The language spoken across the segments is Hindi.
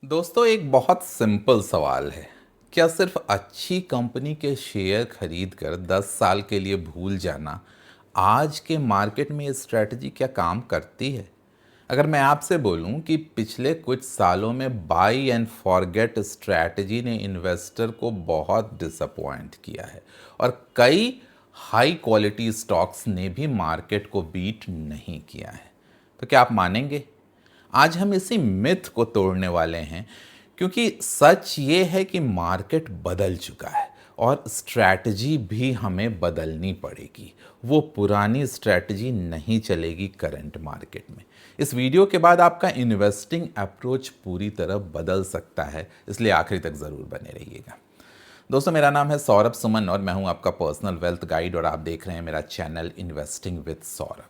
दोस्तों, एक बहुत सिंपल सवाल है। क्या सिर्फ अच्छी कंपनी के शेयर खरीद कर 10 साल के लिए भूल जाना आज के मार्केट में ये स्ट्रैटेजी क्या काम करती है? अगर मैं आपसे बोलूं कि पिछले कुछ सालों में बाई एंड फॉरगेट स्ट्रैटेजी ने इन्वेस्टर को बहुत डिसअपॉइंट किया है और कई हाई क्वालिटी स्टॉक्स ने भी मार्केट को बीट नहीं किया है, तो क्या आप मानेंगे? आज हम इसी मिथ को तोड़ने वाले हैं, क्योंकि सच ये है कि मार्केट बदल चुका है और स्ट्रैटेजी भी हमें बदलनी पड़ेगी। वो पुरानी स्ट्रैटेजी नहीं चलेगी करंट मार्केट में। इस वीडियो के बाद आपका इन्वेस्टिंग अप्रोच पूरी तरह बदल सकता है, इसलिए आखिरी तक ज़रूर बने रहिएगा। दोस्तों, मेरा नाम है सौरभ सुमन और मैं हूं आपका पर्सनल वेल्थ गाइड और आप देख रहे हैं मेरा चैनल इन्वेस्टिंग विद सौरभ।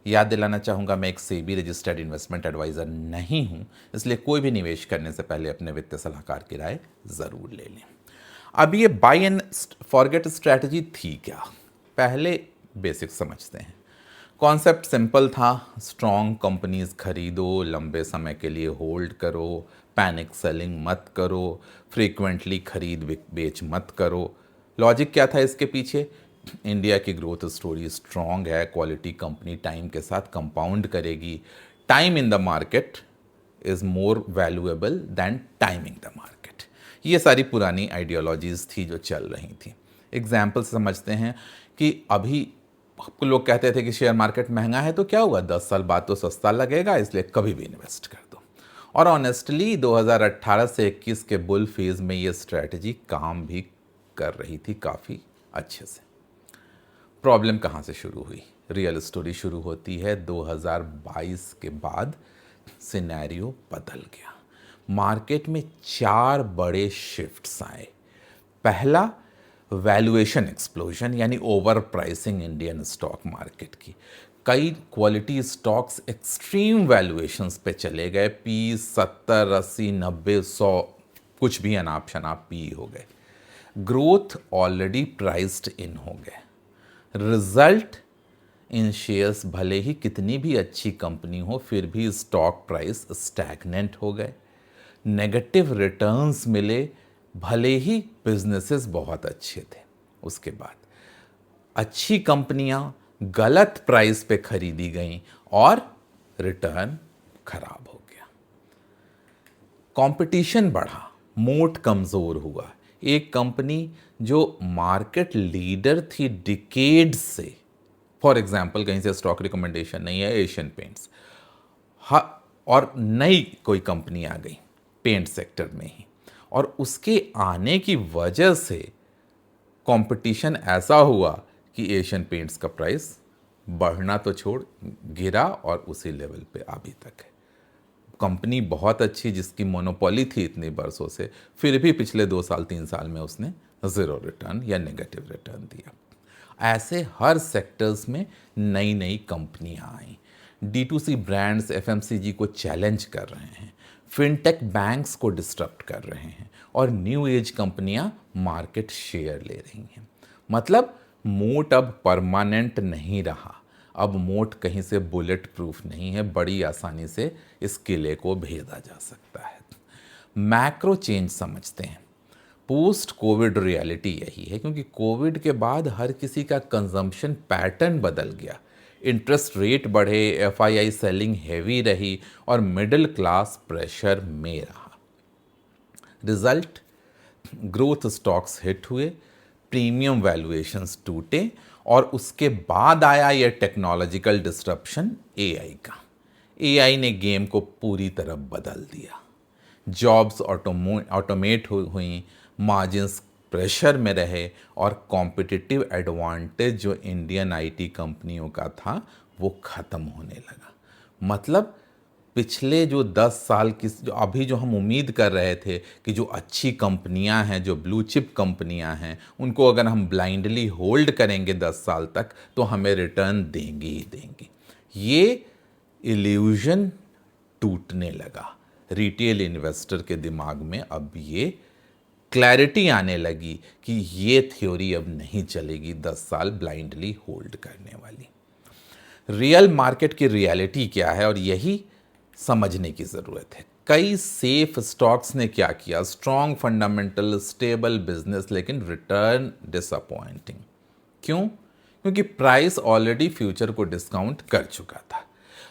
याद दिलाना चाहूँगा, मैं एक सेबी रजिस्टर्ड इन्वेस्टमेंट एडवाइज़र नहीं हूँ, इसलिए कोई भी निवेश करने से पहले अपने वित्तीय सलाहकार की राय ज़रूर ले लें। अब ये बाय एंड फॉरगेट स्ट्रैटेजी थी क्या? पहले बेसिक समझते हैं। कॉन्सेप्ट सिंपल था। स्ट्रॉन्ग कंपनीज खरीदो, लंबे समय के लिए होल्ड करो, पैनिक सेलिंग मत करो, फ्रीक्वेंटली खरीद बेच मत करो। लॉजिक क्या था इसके पीछे? इंडिया की ग्रोथ स्टोरी स्ट्रॉन्ग है, क्वालिटी कंपनी टाइम के साथ कंपाउंड करेगी, time in the market is more valuable than timing the market. ये सारी पुरानी आइडियोलॉजीज़ थी जो चल रही थी। एग्जाम्पल समझते हैं कि अभी लोग कहते थे कि शेयर मार्केट महंगा है, तो क्या हुआ, 10 साल बाद तो सस्ता लगेगा, इसलिए कभी भी इन्वेस्ट कर दो। और ऑनेस्टली 2018 से 21 के बुल फेज में ये स्ट्रैटेजी काम भी कर रही थी काफ़ी अच्छे से। प्रॉब्लम कहाँ से शुरू हुई? रियल स्टोरी शुरू होती है 2022 के बाद। सिनेरियो बदल गया। मार्केट में 4 बड़े शिफ्ट्स आए। पहला, वैल्यूएशन एक्सप्लोजन, यानी over pricing Indian stock market की। कई क्वालिटी स्टॉक्स एक्सट्रीम वैल्यूएशंस पे चले गए। पी 70, 80, 90, 100, कुछ भी अनाप शनाप पी हो गए। ग्रोथ ऑलरेडी प्राइस्ड इन हो गए। रिजल्ट, इन शेयर्स भले ही कितनी भी अच्छी कंपनी हो, फिर भी स्टॉक प्राइस स्टैग्नेंट हो गए। नेगेटिव रिटर्न्स मिले, भले ही बिजनेसेस बहुत अच्छे थे। उसके बाद अच्छी कंपनियां गलत प्राइस पे खरीदी गईं और रिटर्न खराब हो गया। कंपटीशन बढ़ा, मोट कमज़ोर हुआ। एक कंपनी जो मार्केट लीडर थी डिकेड से, फॉर एग्जांपल कहीं से स्टॉक रिकमेंडेशन नहीं है, एशियन पेंट्स, और नई कोई कंपनी आ गई पेंट सेक्टर में ही, और उसके आने की वजह से कंपटीशन ऐसा हुआ कि एशियन पेंट्स का प्राइस बढ़ना तो छोड़, गिरा और उसी लेवल पे अभी तक है। कंपनी बहुत अच्छी, जिसकी मोनोपोली थी इतनी बरसों से, फिर भी पिछले 2 साल 3 साल में उसने ज़ीरो रिटर्न या नेगेटिव रिटर्न दिया। ऐसे हर सेक्टर्स में नई नई कंपनियां आई। D2C ब्रांड्स FMCG को चैलेंज कर रहे हैं, फिनटेक बैंक्स को डिस्टर्ब कर रहे हैं और न्यू एज कंपनियां मार्केट शेयर ले रही हैं। मतलब मोट अब परमानेंट नहीं रहा। अब मोट कहीं से बुलेट प्रूफ नहीं है, बड़ी आसानी से इस किले को भेदा जा सकता है। मैक्रो चेंज समझते हैं। पोस्ट कोविड रियलिटी यही है, क्योंकि कोविड के बाद हर किसी का कंजम्पशन पैटर्न बदल गया। इंटरेस्ट रेट बढ़े, FII सेलिंग हैवी रही और मिडिल क्लास प्रेशर में रहा। रिजल्ट, ग्रोथ स्टॉक्स हिट हुए, प्रीमियम वैल्यूएशंस टूटे और उसके बाद आया यह टेक्नोलॉजिकल डिस्ट्रप्शन AI का। AI ने गेम को पूरी तरह बदल दिया। जॉब्स ऑटोमेट हुई, मार्जिन्स प्रेशर में रहे और कॉम्पिटिटिव एडवांटेज जो इंडियन IT कंपनियों का था वो ख़त्म होने लगा। मतलब पिछले जो 10 साल की जो हम उम्मीद कर रहे थे कि जो अच्छी कंपनियां हैं, जो ब्लू चिप कंपनियां हैं, उनको अगर हम ब्लाइंडली होल्ड करेंगे 10 साल तक तो हमें रिटर्न देंगी ही देंगी, ये इल्यूजन टूटने लगा। रिटेल इन्वेस्टर के दिमाग में अब ये क्लैरिटी आने लगी कि ये थ्योरी अब नहीं चलेगी 10 साल ब्लाइंडली होल्ड करने वाली। रियल मार्केट की रियलिटी क्या है और यही समझने की ज़रूरत है। कई सेफ स्टॉक्स ने क्या किया, स्ट्रॉन्ग फंडामेंटल, स्टेबल बिजनेस, लेकिन रिटर्न डिसअपॉइंटिंग। क्यों? क्योंकि प्राइस ऑलरेडी फ्यूचर को डिस्काउंट कर चुका था।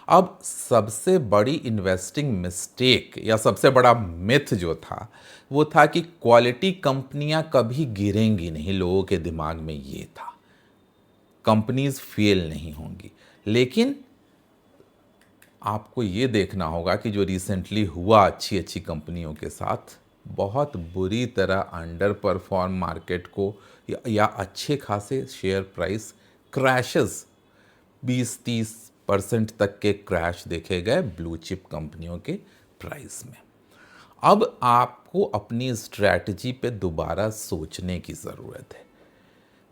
अब सबसे बड़ी इन्वेस्टिंग मिस्टेक या सबसे बड़ा मिथ जो था वो था कि क्वालिटी कंपनियां कभी गिरेंगी नहीं। लोगों के दिमाग में ये था, कंपनीज फेल नहीं होंगी। लेकिन आपको ये देखना होगा कि जो रिसेंटली हुआ अच्छी अच्छी कंपनियों के साथ, बहुत बुरी तरह अंडर परफॉर्म मार्केट को या अच्छे खासे शेयर प्राइस क्रैशेस 20-30% तक के क्रैश देखे गए ब्लू चिप कंपनियों के प्राइस में। अब आपको अपनी स्ट्रैटेजी पे दोबारा सोचने की ज़रूरत है,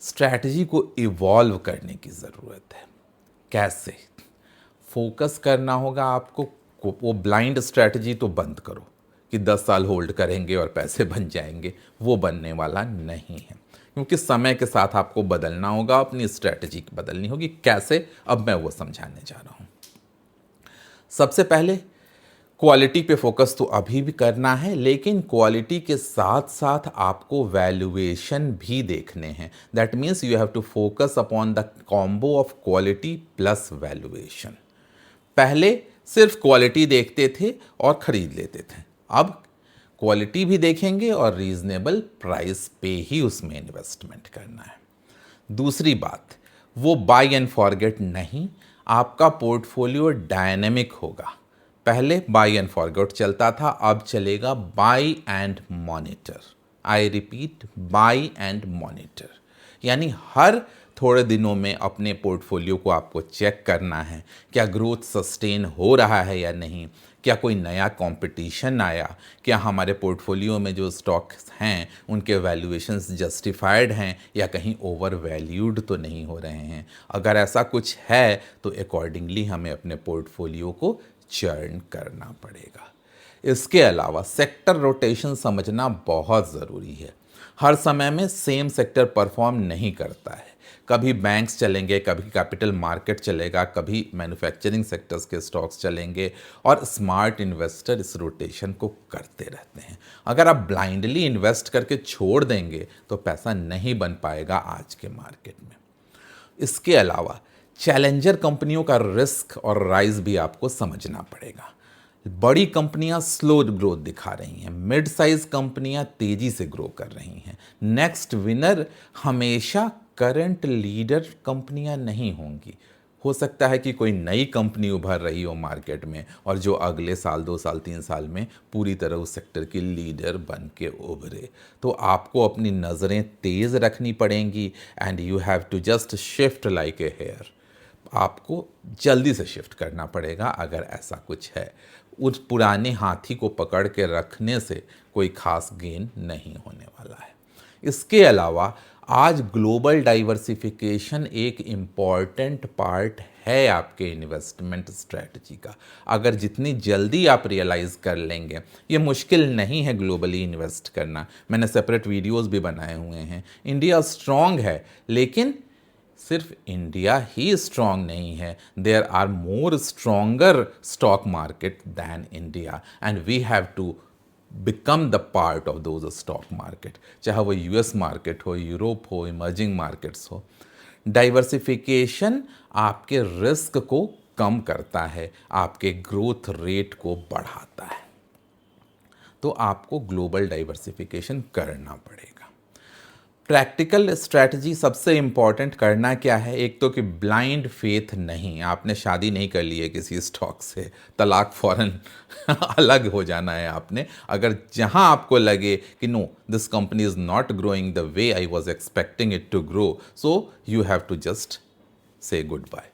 स्ट्रैटेजी को इवॉल्व करने की ज़रूरत है। कैसे? फोकस करना होगा आपको। वो ब्लाइंड स्ट्रैटेजी तो बंद करो कि 10 साल होल्ड करेंगे और पैसे बन जाएंगे, वो बनने वाला नहीं है। क्योंकि समय के साथ आपको बदलना होगा, अपनी स्ट्रैटेजी बदलनी होगी। कैसे? अब मैं वो समझाने जा रहा हूँ। सबसे पहले क्वालिटी पे फोकस तो अभी भी करना है, लेकिन क्वालिटी के साथ साथ आपको वैल्यूएशन भी देखने हैं। That means you have to focus upon the combo of quality plus valuation. पहले सिर्फ क्वालिटी देखते थे और खरीद लेते थे, अब क्वालिटी भी देखेंगे और रीजनेबल प्राइस पे ही उसमें इन्वेस्टमेंट करना है। दूसरी बात, वो बाय एंड फॉरगेट नहीं, आपका पोर्टफोलियो डायनेमिक होगा। पहले बाय एंड फॉरगेट चलता था, अब चलेगा buy and monitor. I repeat, buy and monitor. यानी हर थोड़े दिनों में अपने पोर्टफोलियो को आपको चेक करना है, क्या ग्रोथ सस्टेन हो रहा है या नहीं, क्या कोई नया कंपटीशन आया, क्या हमारे पोर्टफोलियो में जो स्टॉक्स हैं उनके वैल्यूएशंस जस्टिफाइड हैं या कहीं ओवर वैल्यूड तो नहीं हो रहे हैं। अगर ऐसा कुछ है तो अकॉर्डिंगली हमें अपने पोर्टफोलियो को चर्न करना पड़ेगा। इसके अलावा सेक्टर रोटेशन समझना बहुत ज़रूरी है। हर समय में सेम सेक्टर परफॉर्म नहीं करता है। कभी बैंक्स चलेंगे, कभी कैपिटल मार्केट चलेगा, कभी मैन्युफैक्चरिंग सेक्टर्स के स्टॉक्स चलेंगे, और स्मार्ट इन्वेस्टर इस रोटेशन को करते रहते हैं। अगर आप ब्लाइंडली इन्वेस्ट करके छोड़ देंगे तो पैसा नहीं बन पाएगा आज के मार्केट में। इसके अलावा चैलेंजर कंपनियों का रिस्क और राइज भी आपको समझना पड़ेगा। बड़ी कंपनियां स्लो ग्रोथ दिखा रही हैं, मिड साइज कंपनियां तेजी से ग्रो कर रही हैं। नेक्स्ट विनर हमेशा करंट लीडर कंपनियां नहीं होंगी। हो सकता है कि कोई नई कंपनी उभर रही हो मार्केट में और जो अगले साल, 2 साल, 3 साल में पूरी तरह उस सेक्टर की लीडर बन के उभरे। तो आपको अपनी नज़रें तेज़ रखनी पड़ेंगी and you have to just shift like a hare. आपको जल्दी से शिफ्ट करना पड़ेगा अगर ऐसा कुछ है। उस पुराने हाथी को पकड़ के रखने से कोई खास गेन नहीं होने वाला है। इसके अलावा आज ग्लोबल डाइवर्सिफिकेशन एक इम्पॉर्टेंट पार्ट है आपके इन्वेस्टमेंट स्ट्रेटजी का। अगर जितनी जल्दी आप रियलाइज़ कर लेंगे, ये मुश्किल नहीं है ग्लोबली इन्वेस्ट करना। मैंने सेपरेट वीडियोस भी बनाए हुए हैं। इंडिया स्ट्रांग है, लेकिन सिर्फ इंडिया ही स्ट्रांग नहीं है। There are more stronger stock market than India and we have to become the part of those stock market. चाहे वो यूएस मार्केट हो, यूरोप हो, इमर्जिंग मार्केट्स हो। डाइवर्सिफिकेशन आपके रिस्क को कम करता है, आपके ग्रोथ रेट को बढ़ाता है। तो आपको ग्लोबल डाइवर्सिफिकेशन करना पड़ेगा। प्रैक्टिकल स्ट्रैटेजी सबसे इंपॉर्टेंट करना क्या है? एक तो कि ब्लाइंड फेथ नहीं। आपने शादी नहीं कर ली है किसी स्टॉक से, तलाक फौरन अलग हो जाना है आपने। अगर जहां आपको लगे कि no, this company is not growing the way I was expecting it to grow, so you have to just say good bye.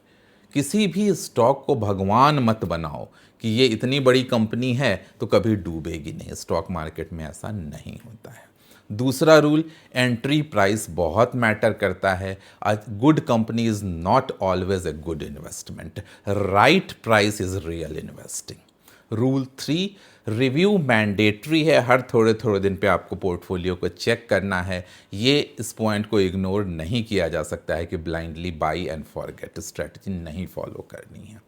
किसी भी स्टॉक को भगवान मत बनाओ कि ये इतनी बड़ी कंपनी है तो कभी डूबेगी नहीं। स्टॉक मार्केट में ऐसा नहीं होता है। दूसरा रूल, एंट्री प्राइस बहुत मैटर करता है। A good company is not always a good investment. Right price is real investing. Rule 3, review mandatory है। हर थोड़े थोड़े दिन पे आपको पोर्टफोलियो को चेक करना है। ये इस पॉइंट को इग्नोर नहीं किया जा सकता है कि blindly by and forget strategy नहीं फॉलो करनी है।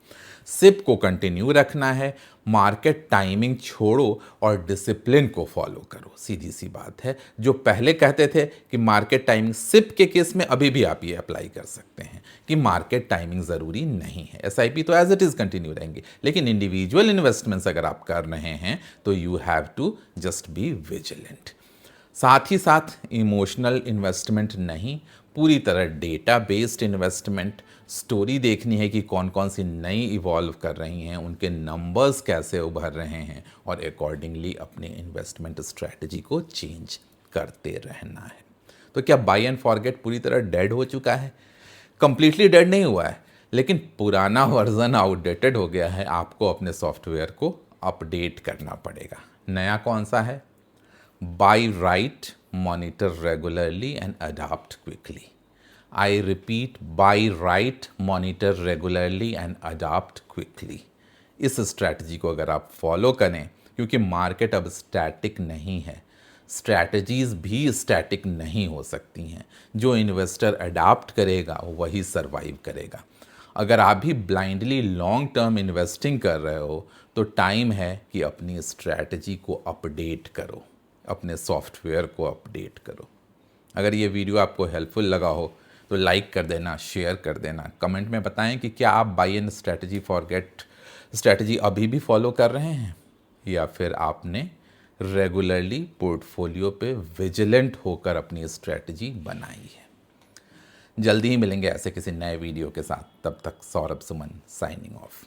सिप को कंटिन्यू रखना है, मार्केट टाइमिंग छोड़ो और डिसिप्लिन को फॉलो करो। सीधी सी बात है, जो पहले कहते थे कि मार्केट टाइमिंग, सिप के केस में अभी भी आप ये अप्लाई कर सकते हैं कि मार्केट टाइमिंग ज़रूरी नहीं है। एसआईपी तो एज इट इज़ कंटिन्यू रहेंगे, लेकिन इंडिविजुअल इन्वेस्टमेंट्स अगर आप कर रहे हैं तो you have to just be vigilant. साथ ही साथ इमोशनल इन्वेस्टमेंट नहीं, पूरी तरह डेटा बेस्ड इन्वेस्टमेंट। स्टोरी देखनी है कि कौन कौन सी नई इवॉल्व कर रही हैं, उनके नंबर्स कैसे उभर रहे हैं, और अकॉर्डिंगली अपने इन्वेस्टमेंट स्ट्रैटेजी को चेंज करते रहना है। तो क्या बाय एंड फॉरगेट पूरी तरह डेड हो चुका है? कंप्लीटली डेड नहीं हुआ है, लेकिन पुराना वर्जन आउटडेटेड हो गया है। आपको अपने सॉफ्टवेयर को अपडेट करना पड़ेगा। नया कौन सा है? Buy right, monitor regularly and adapt quickly. I repeat, buy right, monitor regularly and adapt quickly. इस स्ट्रैटेजी को अगर आप फॉलो करें, क्योंकि मार्केट अब स्टैटिक नहीं है, स्ट्रैटेजीज भी स्टैटिक नहीं हो सकती हैं। जो इन्वेस्टर अडाप्ट करेगा वही सरवाइव करेगा। अगर आप भी ब्लाइंडली लॉन्ग टर्म इन्वेस्टिंग कर रहे हो तो टाइम है कि अपनी स्ट्रैटेजी को अपडेट करो, अपने सॉफ्टवेयर को अपडेट करो। अगर ये वीडियो आपको हेल्पफुल लगा हो तो लाइक कर देना, शेयर कर देना, कमेंट में बताएं कि क्या आप buy and strategy forget strategy अभी भी फॉलो कर रहे हैं, या फिर आपने रेगुलरली पोर्टफोलियो पे विजिलेंट होकर अपनी स्ट्रैटेजी बनाई है। जल्दी ही मिलेंगे ऐसे किसी नए वीडियो के साथ। तब तक सौरभ सुमन साइनिंग ऑफ।